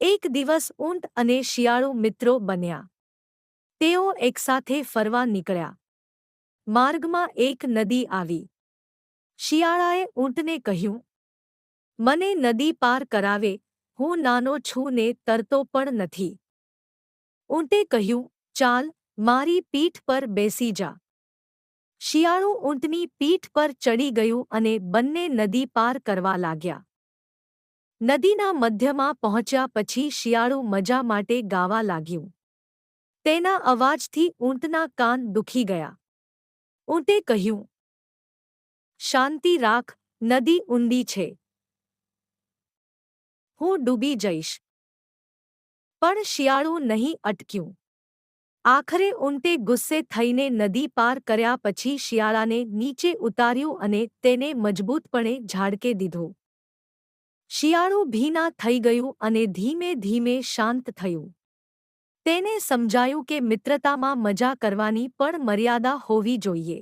એક દિવસ ઊંટ અને શિયાળુ મિત્રો બન્યા. તેઓ એકસાથે ફરવા નીકળ્યા. માર્ગમાં એક નદી આવી. શિયાળાએ ઊંટને કહ્યું, મને નદી પાર કરાવે, હું નાનો છું ને તરતો પણ નથી. ઊંટે કહ્યું, ચાલ, મારી પીઠ પર બેસી જા. શિયાળુ ઊંટની પીઠ પર ચડી ગયું અને બંને નદી પાર કરવા લાગ્યા. નદીના મધ્યમાં પહોંચ્યા પછી શિયાળુ મજા માટે ગાવા લાગ્યું. તેના અવાજથી ઊંટના કાન દુખી ગયા. ઊંટે કહ્યું, શાંતિ રાખ, નદી ઊંડી છે. હું ડૂબી જઈશ. પણ શિયાળુ નહીં અટક્યું. આખરે ઊંટે ગુસ્સે થઈને નદી પાર કર્યા પછી શિયાળાને નીચે ઉતાર્યું અને તેને મજબૂતપણે ઝાડકે દીધો. શિયાળુ ભીના થઈ ગયું અને ધીમે ધીમે શાંત થયું. તેને સમજાયું કે મિત્રતામાં મજા કરવાની પણ મર્યાદા હોવી જોઈએ.